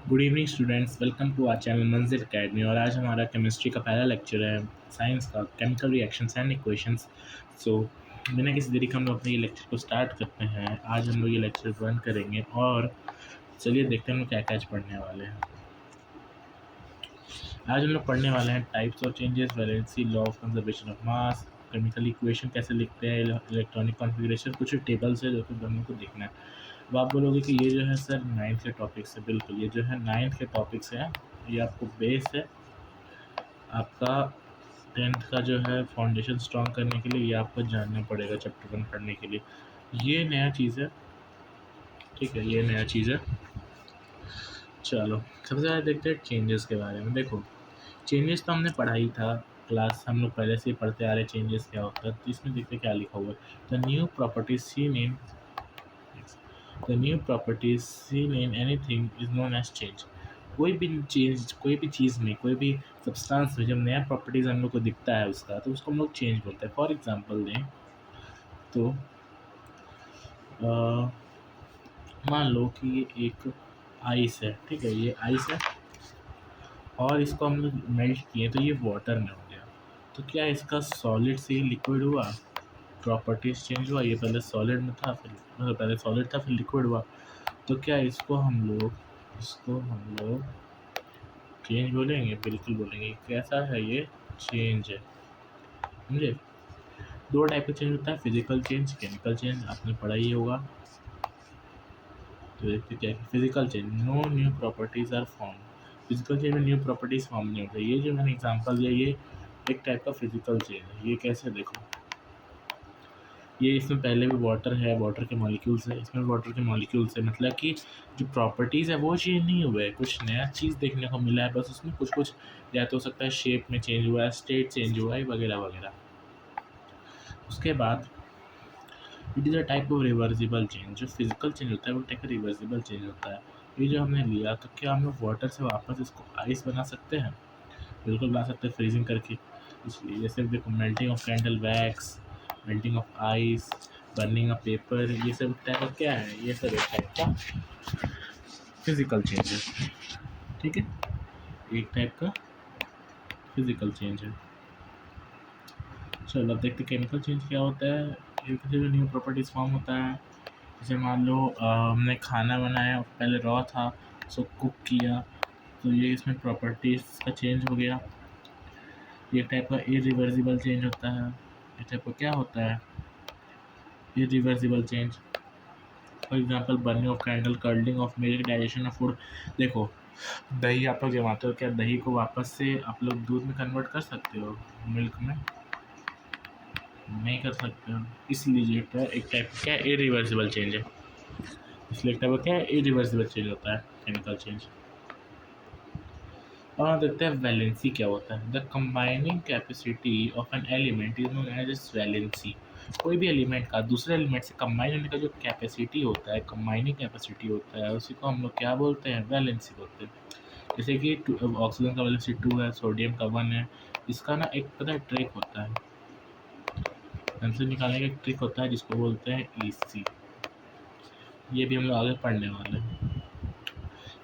Good evening students, welcome to our channel Manzil Academy. और आज हमारा केमिस्ट्री का पहला लेक्चर है, साइंस का, केमिकल रिएक्शंस एंड इक्वेशंस। सो बिना किसी देरी के हम लोग अपने ये लेक्चर को स्टार्ट करते हैं। आज हम लोग ये लेक्चर रन करेंगे और चलिए देखते हैं हम लोग क्या क्या आज पढ़ने वाले हैं। आज हम लोग पढ़ने वाले हैं types of changes, valency, law of conservation of mass, chemical equation कैसे लिखते हैं, इलेक्ट्रॉनिक कॉन्फ़िगरेशन, कुछ टेबल्स है जो कि हम लोग को देखना है। अब आप बोलोगे कि ये जो है सर नाइन्थ के टॉपिक्स है। बिल्कुल, ये जो है नाइन्थ के टॉपिक्स है, ये आपको बेस है आपका टेंथ का जो है फाउंडेशन स्ट्रॉन्ग करने के लिए। ये आपको जानना पड़ेगा चैप्टर 1 पढ़ने के लिए। ये नया चीज़ है, ठीक है, ये नया चीज़ है। चलो सबसे ज़्यादा देखते हैं चेंजेस के बारे में। देखो, चेंजेस तो हमने पढ़ा ही था, क्लास हम लोग पहले से ही पढ़ते आ रहे चेंजेस क्या होता है। तो इसमें देखते क्या लिखा हुआ है, the new properties seen in anything is known as change. कोई भी चेंज, कोई भी चीज़ में, कोई भी सब्सटेंस में जब नया प्रॉपर्टीज़ हम लोग को दिखता है उसका, तो उसको हम लोग चेंज बोलते हैं। फॉर एग्जांपल दें तो अ, मान लो कि ये एक आइस है, ठीक है, ये आइस है और इसको हम लोग मेल्ट किए तो ये वाटर में हो गया। तो क्या इसका सॉलिड से लिक्विड हुआ, प्रॉपर्टीज चेंज हुआ? ये पहले सॉलिड में था, फिर मतलब पहले सॉलिड था फिर लिक्विड हुआ। तो क्या इसको हम लोग चेंज बोलेंगे? बिल्कुल बोलेंगे। कैसा है ये? चेंज है, समझे। दो टाइप का चेंज होता है, फिजिकल चेंज, केमिकल चेंज, आपने पढ़ा ही होगा। तो देखते क्या है physical change, no new properties are form. Physical change में न्यू प्रॉपर्टीज फॉर्म नहीं होता। ये जो मैंने एग्जांपल दिया, ये एक टाइप का फिजिकल चेंज है। ये कैसे? देखो, ये इसमें पहले भी वाटर है, वाटर के मॉलिक्यूल्स है, इसमें वाटर के मॉलिक्यूल्स है। मतलब कि जो प्रॉपर्टीज़ है वो चेंज नहीं हुए, कुछ नया चीज़ देखने को मिला है, बस उसमें कुछ कुछ या तो हो सकता है शेप में चेंज हुआ है, स्टेट चेंज हुआ है, वगैरह वगैरह। उसके बाद it is a type of reversible change. जो फिजिकल चेंज होता है वो टाइप का रिवर्सिबल चेंज होता है। ये जो हमने लिया, तो क्या हम लोग वाटर से वापस इसको आइस बना सकते हैं? बिल्कुल बना सकते हैं, फ्रीजिंग करके। इसलिए जैसे देखो, melting of candle wax, melting of ice, burning of paper, ये सब टाइप का क्या है? ये सब एक टाइप का फिजिकल चेंज है, ठीक है, एक टाइप का फिजिकल चेंज है। चलो अब देखते केमिकल चेंज क्या होता है। ये किसी भी न्यू प्रॉपर्टीज फॉर्म होता है। जैसे मान लो हमने खाना बनाया, पहले रॉ था, उसको कुक किया, तो ये इसमें प्रॉपर्टीज का चेंज हो गया। ये टाइप का इरिवर्सिबल चेंज होता है। ये टाइप का क्या होता है? Irreversible change. For example burning of candle, curling of milk, digestion of food. देखो, दही आप लोग जमाते हो, क्या दही को वापस से आप लोग दूध में कन्वर्ट कर सकते हो? मिल्क में नहीं कर सकते हो। इसलिए एक टाइप का क्या है? इरिवर्सिबल चेंज है। इसलिए एक टाइप का क्या है? इरिवर्सिबल चेंज होता है, केमिकल चेंज। और हम देखते हैं वैलेंसी क्या होता है। The combining capacity of an element is known as valency. कोई भी एलिमेंट का दूसरे एलिमेंट से कंबाइन होने का जो कैपेसिटी होता है, कंबाइनिंग कैपेसिटी होता है, उसी को हम लोग क्या बोलते हैं? वैलेंसी बोलते हैं। जैसे कि ऑक्सीजन का वैलेंसी 2 है, सोडियम का 1 है। इसका ना एक पता है ट्रिक होता है, आंसर निकालने का एक ट्रिक होता है जिसको बोलते हैं ईसी। ये भी हम लोग आगे पढ़ने वाले हैं।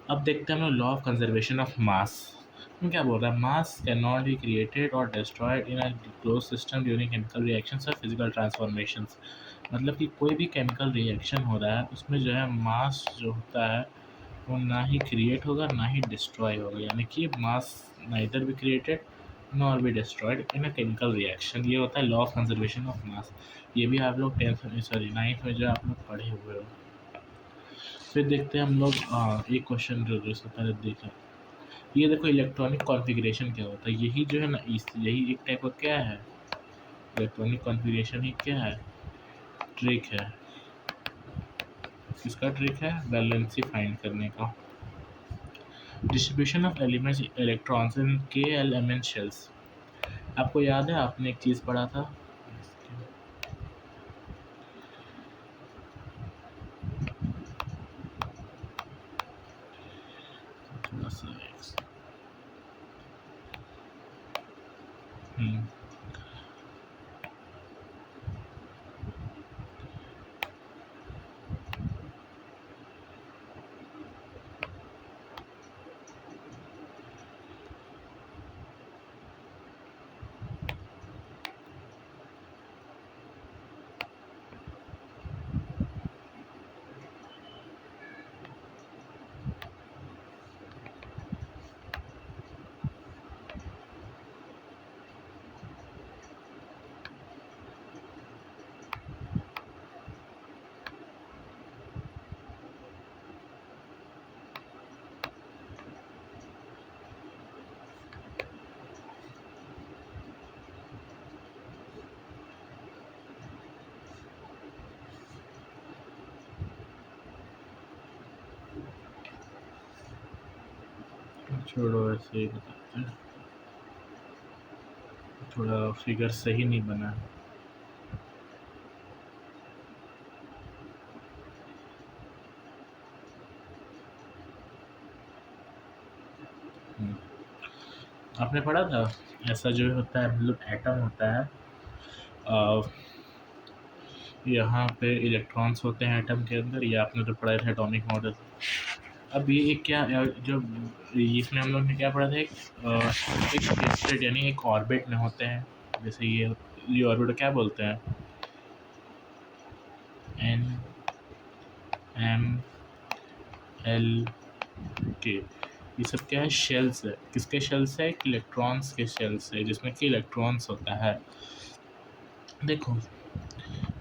अब देखते हैं हम लोग law of conservation of mass में क्या बोल रहा है। Mass can not be created और destroyed in a close system during chemical reactions और फिजिकल ट्रांसफॉर्मेशंस। मतलब कि कोई भी केमिकल रिएक्शन हो रहा है, उसमें जो है मास जो होता है वो ना ही क्रिएट होगा ना ही डिस्ट्रॉय होगा। यानी कि mass neither be created nor be destroyed in a chemical reaction. ये होता है लॉ ऑफ कंजर्वेशन ऑफ मास। ये भी आप लोग टेंथ में, सॉरी नाइन्थ में जो आप लोग पढ़े हुए हो। फिर देखते हैं हम लोग एक क्वेश्चन जो इससे पहले देखा। ये देखो, इलेक्ट्रॉनिक कॉन्फ़िगरेशन क्या होता है। यही जो है ना, यही एक टाइप का क्या है? इलेक्ट्रॉनिक कॉन्फ़िगरेशन ही क्या है? ट्रिक है। किसका ट्रिक है? वैलेंसी फाइंड करने का। Distribution of elements electrons in के एलिमेंट शेल्स। आपको याद है, आपने एक चीज़ पढ़ा था, थोड़ा सा हम्म, छोड़ो, ऐसे ही बताते हैं। थोड़ा फिगर सही नहीं बना है। हम्म, आपने पढ़ा था ऐसा जो होता है, मतलब एटम होता है, अ, यहाँ पे इलेक्ट्रॉन्स होते हैं एटम के अंदर, ये आपने तो पढ़ा था एटॉमिक मॉडल। अब ये एक क्या जो इसमें हम लोग ने क्या पढ़ा था, एक स्टेट यानी एक ऑर्बिट में होते हैं, जैसे ये ऑर्बिट क्या बोलते हैं, एन एम एल के, ये सब क्या है, शेल्स है। किसके शेल्स है, इलेक्ट्रॉन्स के शेल्स है, जिसमें कि इलेक्ट्रॉन्स होता है। देखो,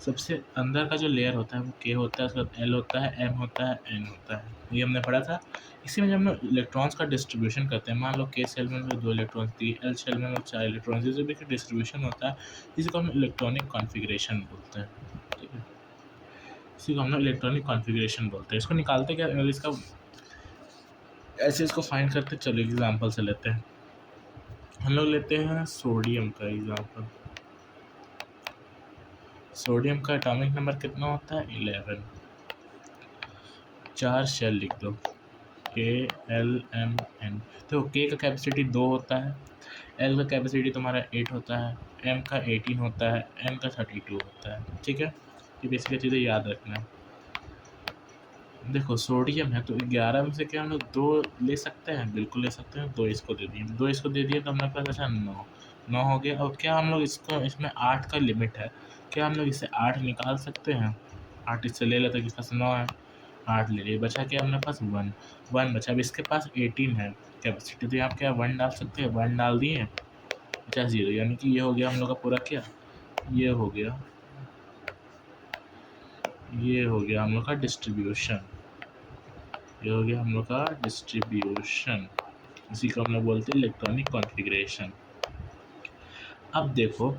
सबसे अंदर का जो लेयर होता है वो के होता है, उसके बाद एल होता है, एम होता है, एन होता है, ये हमने पढ़ा था। इसी में जब हम लोग इलेक्ट्रॉन्स का डिस्ट्रीब्यूशन करते हैं, मान लो के सेल में दो इलेक्ट्रॉन्स दिए, एल सेल में 4 इलेक्ट्रॉन्स, इस भी डिस्ट्रीब्यूशन होता है, इसी को हम इलेक्ट्रॉनिक कॉन्फ़िगरेशन बोलते हैं। ठीक है, इसी को हम लोग इलेक्ट्रॉनिक कॉन्फ़िगरेशन बोलते हैं। इसको निकालते क्या, इसका ऐसे इसको फाइंड करते, चलो एग्जाम्पल से लेते हैं। हम लोग लेते हैं सोडियम का एग्जाम्पल। सोडियम का एटॉमिक नंबर कितना होता है, 11। 4 शेल लिख दो, के एल एम एन। तो के का कैपेसिटी 2 होता है, एल का कैपेसिटी तुम्हारा 8 होता है, एम का 18 होता है, एन का 32 होता है। ठीक है, ये बेसिकली चीज़ें याद रखना है। देखो सोडियम है तो 11 में से क्या हम लोग 2 ले सकते हैं, बिल्कुल ले सकते हैं। 2 इसको दे दिए, 2 इसको दे दिए तो हम लोग के पास अच्छा 9 हो गया। और क्या हम लोग इसको, इसमें 8 का लिमिट है, क्या हम लोग इससे 8 निकाल सकते हैं? 8 इससे ले लेते हैं, किसके पास 9 है, 8 ले लिए, बचा क्या हमारे पास, 1 बचा। अब इसके पास 18 है कैपेसिटी, तो यहाँ क्या 1 डाल सकते हैं, 1 डाल दिए, बचा 0, यानी कि ये हो गया हम लोग का पूरा क्या, ये हो गया, ये हो गया हम लोग का डिस्ट्रीब्यूशन, ये हो गया हम लोग का डिस्ट्रीब्यूशन। इसी को हम लोग बोलते हैं इलेक्ट्रॉनिक कॉन्फ़िगरेशन। अब देखो,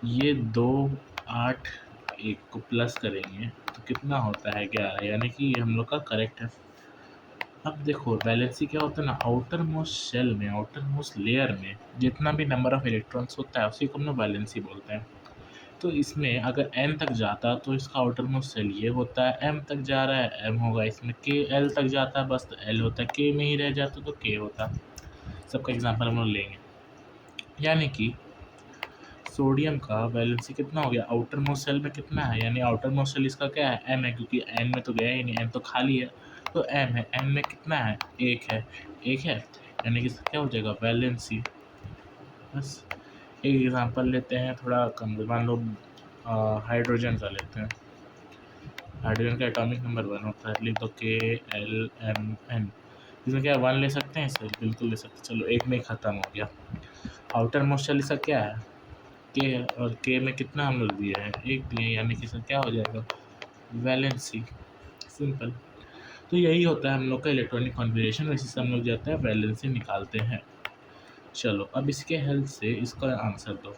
ये 2 8 1 को प्लस करेंगे तो कितना होता है, 11, यानी कि ये हम लोग का करेक्ट है। अब देखो वैलेंसी क्या होता है ना, आउटर मोस्ट शेल में, आउटर मोस्ट लेयर में जितना भी नंबर ऑफ इलेक्ट्रॉन्स होता है उसी को हम लोग वैलेंसी बोलते हैं। तो इसमें अगर n तक जाता तो इसका आउटर मोस्ट शेल ये होता है, m तक जा रहा है m होगा, इसमें k l तक जाता है बस तो l होता है, k में ही रह जाता तो k होता। सबका एग्जांपल हम लोग लेंगे, यानी कि सोडियम का वैलेंसी कितना हो गया, आउटर मोस्ट सेल में कितना है, यानी आउटर मोस्ट सेल इसका क्या है, m है, क्योंकि n में तो गया ही नहीं, n तो खाली है, तो m है, m में कितना है, 1 है, 1 है, यानी कि क्या हो जाएगा वैलेंसी। बस एक एग्जांपल लेते हैं थोड़ा कम, मान लो हाइड्रोजन का लेते हैं। हाइड्रोजन का एटॉमिक नंबर 1 होता है, लिख दो के एल एम एन। इसमें क्या 1 ले सकते हैं सर, बिल्कुल ले सकते हैं। चलो एक में ही ख़त्म हो गया। आउटर मोस्ट शेल इसका क्या है, के है, और के में कितना हम लोग दिए हैं, 1 दिए, यानी कि सर क्या हो जाएगा, वैलेंसी। सिंपल। तो यही होता है हम लोग का इलेक्ट्रॉनिक कॉन्फ़िगरेशन, इसी से हम लोग जाते हैं वैलेंसी निकालते हैं। चलो अब इसके हेल्प से इसका आंसर दो,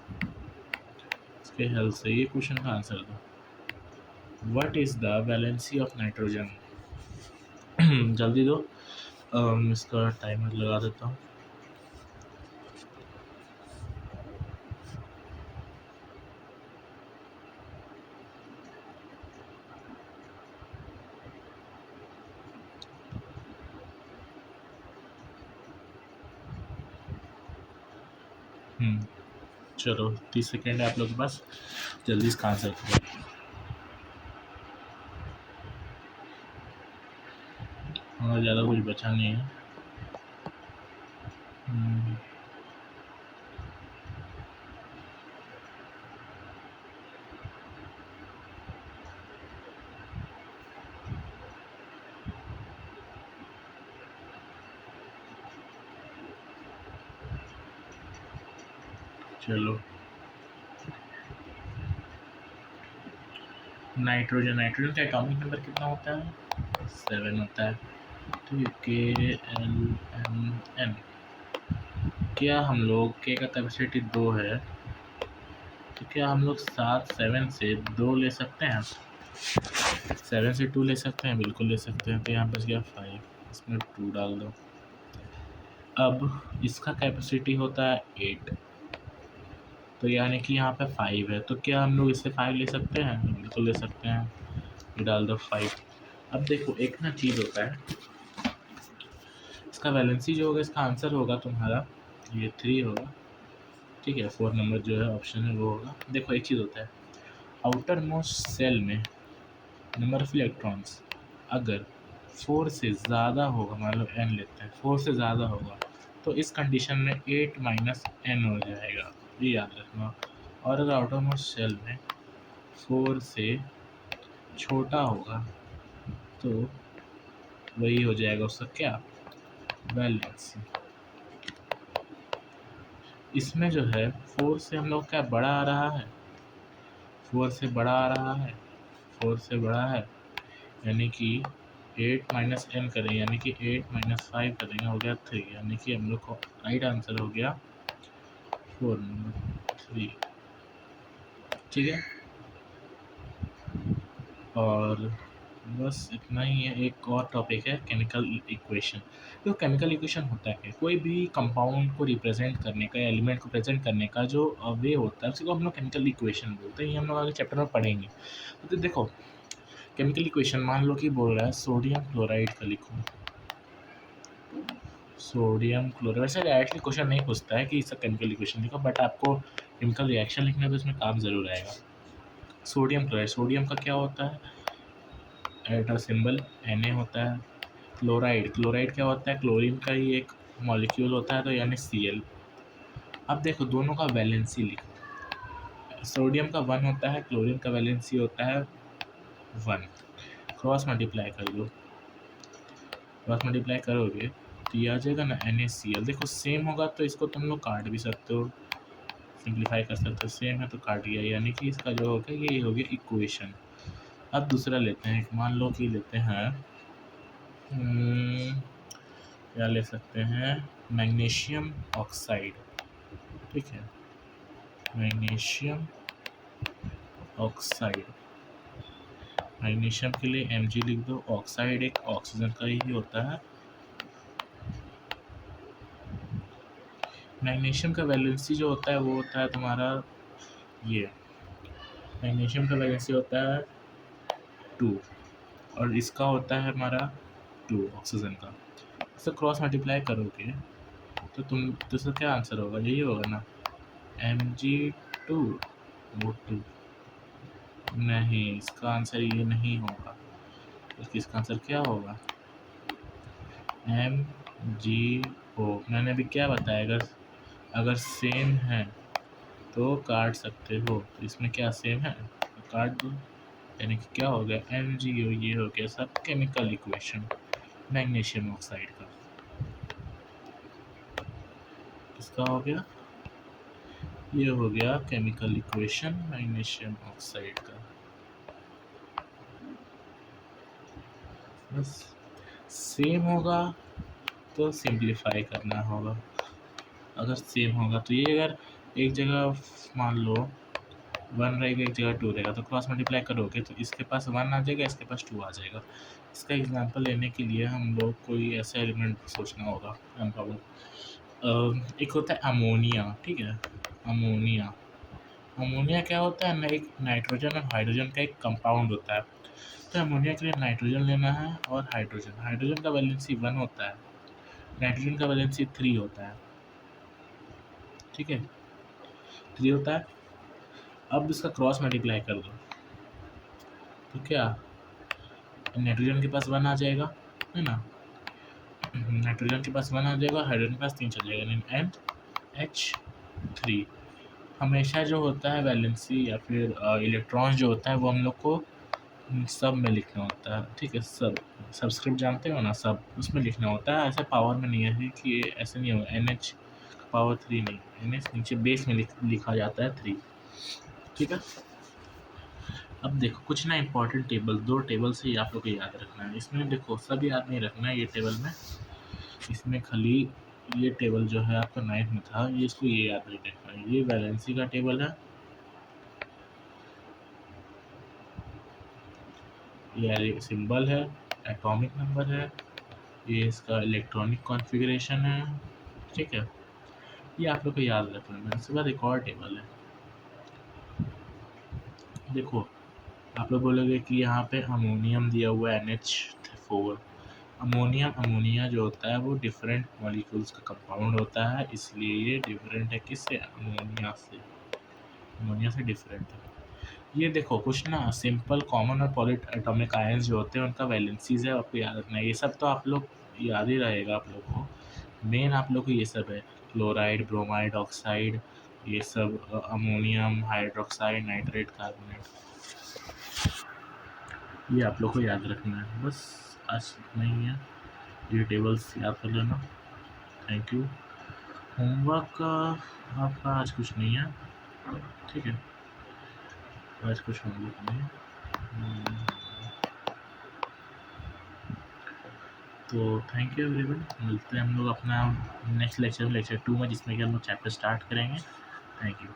इसके हेल्प से ये क्वेश्चन का आंसर दो। What is the valency of nitrogen? जल्दी दो, इसका टाइमर लगा देता हूँ। चलो 30 सेकेंड है आप लोग के पास, जल्दी इसका आंसर करो। हाँ, ज़्यादा कुछ बचा नहीं है। हम्म, चलो नाइट्रोजन, नाइट्रोजन का एटॉमिक नंबर कितना होता है, 7 होता है। तो ये के एल एम एन, क्या हम लोग के का कैपेसिटी 2 है, तो क्या हम लोग 7 से 2 ले सकते हैं, 7 से 2 ले सकते हैं, बिल्कुल ले सकते हैं। तो यहाँ बच गया 5, इसमें 2 डाल दो, अब इसका कैपेसिटी होता है 8, तो यानी कि यहाँ पे 5 है, तो क्या हम लोग इससे 5 ले सकते हैं? बिल्कुल ले सकते हैं। ये डाल दो 5। अब देखो एक ना चीज़ होता है, इसका वैलेंसी जो होगा, इसका आंसर होगा तुम्हारा ये 3 होगा, ठीक है। 4 नंबर जो है ऑप्शन है वो होगा। देखो एक चीज़ होता है, आउटर मोस्ट सेल में नंबर ऑफ इलेक्ट्रॉन्स अगर 4 से ज़्यादा होगा, मान लो n लेते हैं, 4 से ज़्यादा होगा, तो इस कंडीशन में 8 माइनस n हो जाएगा, ये याद रखना। और अगर आउटर मोस्ट सेल में 4 से छोटा होगा तो वही हो जाएगा उसका क्या, वैलेंसी। इसमें जो है 4 से हम लोग क्या बड़ा आ रहा है, 4 से बड़ा आ रहा है, 4 से बड़ा है, यानी कि 8 माइनस n करें, यानी कि 8 माइनस 5 करेंगे, हो गया 3, यानी कि हम लोग को राइट आंसर हो गया 4 नंबर 3, ठीक है। और बस इतना ही है। एक और टॉपिक है केमिकल इक्वेशन। तो केमिकल इक्वेशन होता है कोई भी कंपाउंड को रिप्रेजेंट करने का, एलिमेंट को प्रेजेंट करने का जो वे होता है, उसी को हम लोग केमिकल इक्वेशन बोलते हैं। ये हम लोग आगे चैप्टर में पढ़ेंगे। तो देखो केमिकल इक्वेशन मान लो कि बोल रहा है सोडियम क्लोराइड का लिखो, सोडियम क्लोराइड। वैसे डायरेक्टली क्वेश्चन नहीं पूछता है कि इसका केमिकल इक्वेशन लिखो, बट आपको केमिकल रिएक्शन लिखना है तो इसमें काम ज़रूर आएगा। सोडियम क्लोराइड, सोडियम का क्या होता है, एट सिंबल Na होता है। क्लोराइड, क्लोराइड क्या होता है, क्लोरीन का ही एक मॉलिक्यूल होता है, तो यानी Cl। अब देखो दोनों का वैलेंसी लिखो, सोडियम का 1 होता है, क्लोरीन का वैलेंसी होता है 1। क्रॉस मल्टीप्लाई कर दो, क्रॉस मल्टीप्लाई करोगे तो ये आ जाएगा ना NaCl। देखो सेम होगा तो इसको तुम लोग काट भी सकते हो, सिंप्लीफाई कर सकते हो, सेम है तो काट गया, यानी कि इसका जो हो गया ये हो गया इक्वेशन। अब दूसरा लेते हैं, मान लो कि लेते हैं क्या ले सकते हैं, मैग्नीशियम ऑक्साइड, ठीक है, मैग्नीशियम ऑक्साइड। मैग्नीशियम के लिए Mg लिख दो, ऑक्साइड एक ऑक्सीजन का ही होता है। मैग्नीशियम का वैलेंसी जो होता है वो होता है तुम्हारा ये, मैग्नीशियम का वैलेंसी होता है 2 और इसका होता है हमारा 2 ऑक्सीजन का। इससे क्रॉस मल्टीप्लाई करोगे तो इसका क्या आंसर होगा, यही होगा ना Mg2 O2। नहीं, इसका आंसर ये नहीं होगा, बल्कि इसका आंसर क्या होगा MgO। मैंने अभी क्या बताया, अगर सेम है तो काट सकते हो, तो इसमें क्या सेम है तो काट दो, यानी कि क्या हो गया MgO। ये हो गया सब केमिकल इक्वेशन मैग्नीशियम ऑक्साइड का। इसका हो गया, ये हो गया केमिकल इक्वेशन मैग्नीशियम ऑक्साइड का। बस सेम होगा तो सिंप्लीफाई करना होगा, अगर सेम होगा तो ये, अगर एक जगह मान लो 1 रहेगा, एक जगह 2 रहेगा, तो क्रॉस मल्टीप्लाई करोगे तो इसके पास 1 आ जाएगा, इसके पास 2 आ जाएगा। इसका एग्जांपल लेने के लिए हम लोग कोई ऐसा एलिमेंट सोचना होगा, एक होता है अमोनिया, ठीक है, अमोनिया। अमोनिया क्या होता है ना, एक नाइट्रोजन और हाइड्रोजन का एक कंपाउंड होता है। तो अमोनिया के लिए नाइट्रोजन लेना है और हाइड्रोजन, हाइड्रोजन का वैलेंसी 1 होता है, नाइट्रोजन का वैलेंसी 3 होता है, ठीक है, 3 होता है। अब इसका क्रॉस मल्टीप्लाई कर दो तो क्या, नाइट्रोजन के पास 1 आ जाएगा, है ना, नाइट्रोजन के पास 1 आ जाएगा, हाइड्रोजन के पास 3 चल जाएगा, NH3। हमेशा जो होता है वैलेंसी या फिर इलेक्ट्रॉन जो होता है वो हम लोग को सब में लिखना होता है, ठीक है, सबस्क्रिप्ट जानते हो ना, सब उसमें लिखना होता है, ऐसे पावर में नहीं है कि ऐसे नहीं होगा NH पावर 3 नहीं, NH नीचे बेस में लिखा जाता है 3, ठीक है। अब देखो कुछ ना इंपॉर्टेंट टेबल, 2 टेबल से ही आप लोग को याद रखना है। इसमें देखो सब याद नहीं रखना है ये टेबल में, इसमें खाली ये टेबल जो है आपका 9th में था, ये इसको ये याद नहीं रखना है। ये वैलेंसी का टेबल है, ये सिंबल है, एटॉमिक नंबर है, ये इसका इलेक्ट्रॉनिक कॉन्फ़िगरेशन है, ठीक है, ये आप लोग को याद रखना है। उसके बाद एक और टेबल है, देखो आप लोग बोलोगे कि यहाँ पे अमोनियम दिया हुआ है NH4। अमोनियम अमोनिया जो होता है वो डिफरेंट मॉलिक्यूल्स का कंपाउंड होता है, इसलिए ये डिफरेंट है किससे, अमोनिया से डिफरेंट है। ये देखो कुछ ना सिंपल कॉमन और पॉली एटॉमिक आयंस जो होते हैं उनका वैलेंसीज है, आपको याद रखना है। ये सब तो आप लोग याद ही रहेगा आप लोग को। मेन आप लोग को ये सब है, क्लोराइड, ब्रोमाइड, ऑक्साइड, ये सब अमोनियम हाइड्रोक्साइड, नाइट्रेट, कार्बोनेट, ये आप लोग को याद रखना है। बस आज इतना ही है, ये टेबल्स याद कर लेना। Thank you. होमवर्क का आपका आज कुछ नहीं है, ठीक है, आज कुछ होमवर्क नहीं है। तो थैंक यू एवरीवन, मिलते हैं हम लोग अपना नेक्स्ट लेक्चर 2 में, जिसमें कि हम लोग चैप्टर स्टार्ट करेंगे। Thank you.